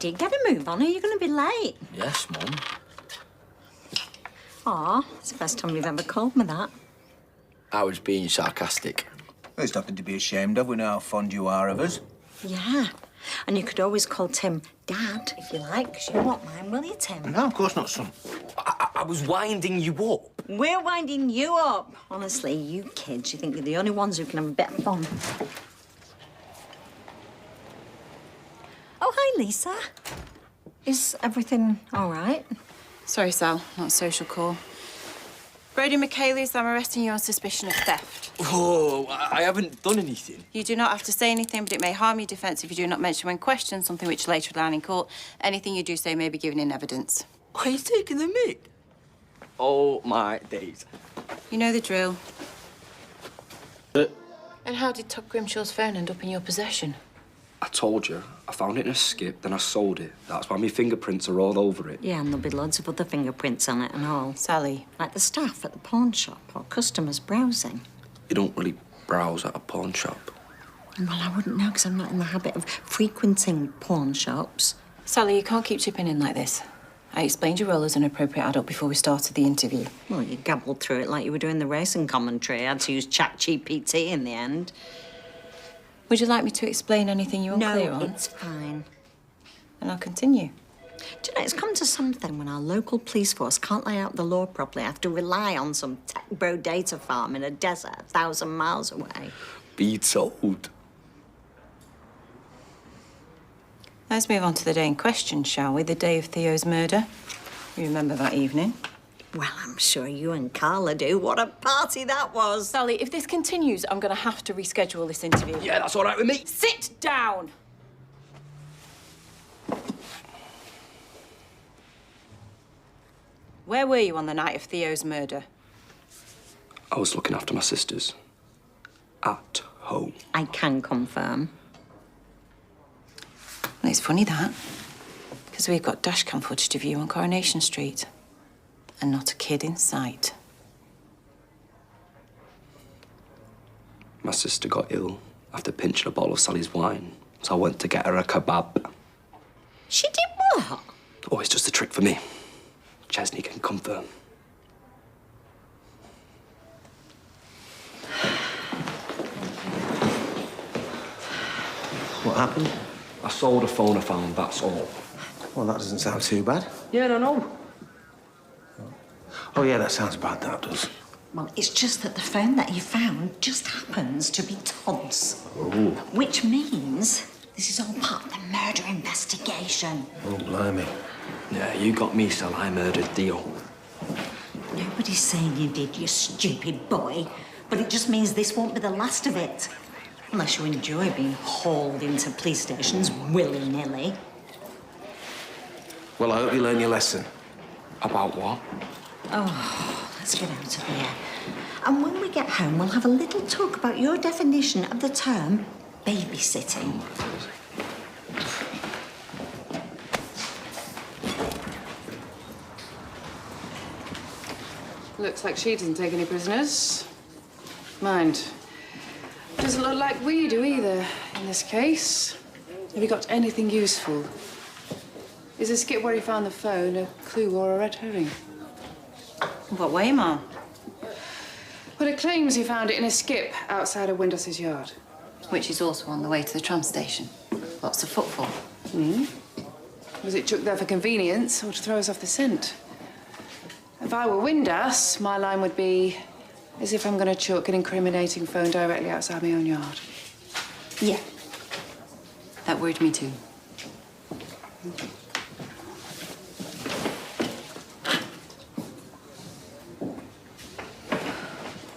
Brody, get a move on or you're going to be late. Yes, Mum. Aw, it's the first time you've ever called me that. I was being sarcastic. There's nothing to be ashamed of. We know how fond you are of us. Yeah, and you could always call Tim Dad, if you like, because you won't mind, will you, Tim? No, of course not, son. I was winding you up. We're winding you up. Honestly, you kids, you think you're the only ones who can have a bit of fun. Oh, hi, Lisa. Is everything all right? Sorry, Sal, not a social call. Brody McKayleys, I'm arresting you on suspicion of theft. Oh, I haven't done anything. You do not have to say anything, but it may harm your defence if you do not mention when questioned, something which later will line in court. Anything you do say may be given in evidence. Are you taking the mick? Oh, my days. You know the drill. And how did Todd Grimshaw's phone end up in your possession? I told you. I found it in a skip, then I sold it. That's why my fingerprints are all over it. Yeah, and there'll be loads of other fingerprints on it and all. Sally. Like the staff at the pawn shop or customers browsing. You don't really browse at a pawn shop. Well, I wouldn't know because I'm not in the habit of frequenting pawn shops. Sally, you can't keep chipping in like this. I explained your role as an appropriate adult before we started the interview. Well, you gabbled through it like you were doing the racing commentary. I had to use ChatGPT in the end. Would you like me to explain anything you're unclear on? No, it's fine. And I'll continue. Do you know, it's come to something when our local police force can't lay out the law properly. I have to rely on some tech bro data farm in a desert 1,000 miles away. Be told. Let's move on to the day in question, shall we? The day of Theo's murder. You remember that evening? Well, I'm sure you and Carla do. What a party that was. Sally, if this continues, I'm going to have to reschedule this interview. Yeah, that's all right with me. Sit down! Where were you on the night of Theo's murder? I was looking after my sisters. At home. I can confirm. Well, it's funny that, because we've got dashcam footage of you on Coronation Street. And not a kid in sight. My sister got ill after pinching a bottle of Sally's wine, so I went to get her a kebab. She did what? Oh, it's just a trick for me. Chesney can confirm. What happened? I sold a phone I found, that's all. Well, that doesn't sound too bad. Yeah, I know. Oh, yeah, that sounds bad, that does. Well, it's just that the phone that you found just happens to be Todd's. Oh. Which means this is all part of the murder investigation. Oh, blimey. Yeah, you got me, Sal. I murdered Theo. Nobody's saying you did, you stupid boy. But it just means this won't be the last of it. Unless you enjoy being hauled into police stations willy-nilly. Well, I hope you learn your lesson. About what? Oh, let's get out of here. And when we get home, we'll have a little talk about your definition of the term babysitting. Looks like she didn't take any prisoners. Mind, doesn't look like we do either in this case. Have you got anything useful? Is the skip where he found the phone a clue or a red herring? What way, Mum? Well, it claims he found it in a skip outside of Windos's yard. Which is also on the way to the tram station. Lots of footfall. Was it chucked there for convenience or to throw us off the scent? If I were Windass, my line would be, as if I'm going to chuck an incriminating phone directly outside my own yard. Yeah. That worried me too.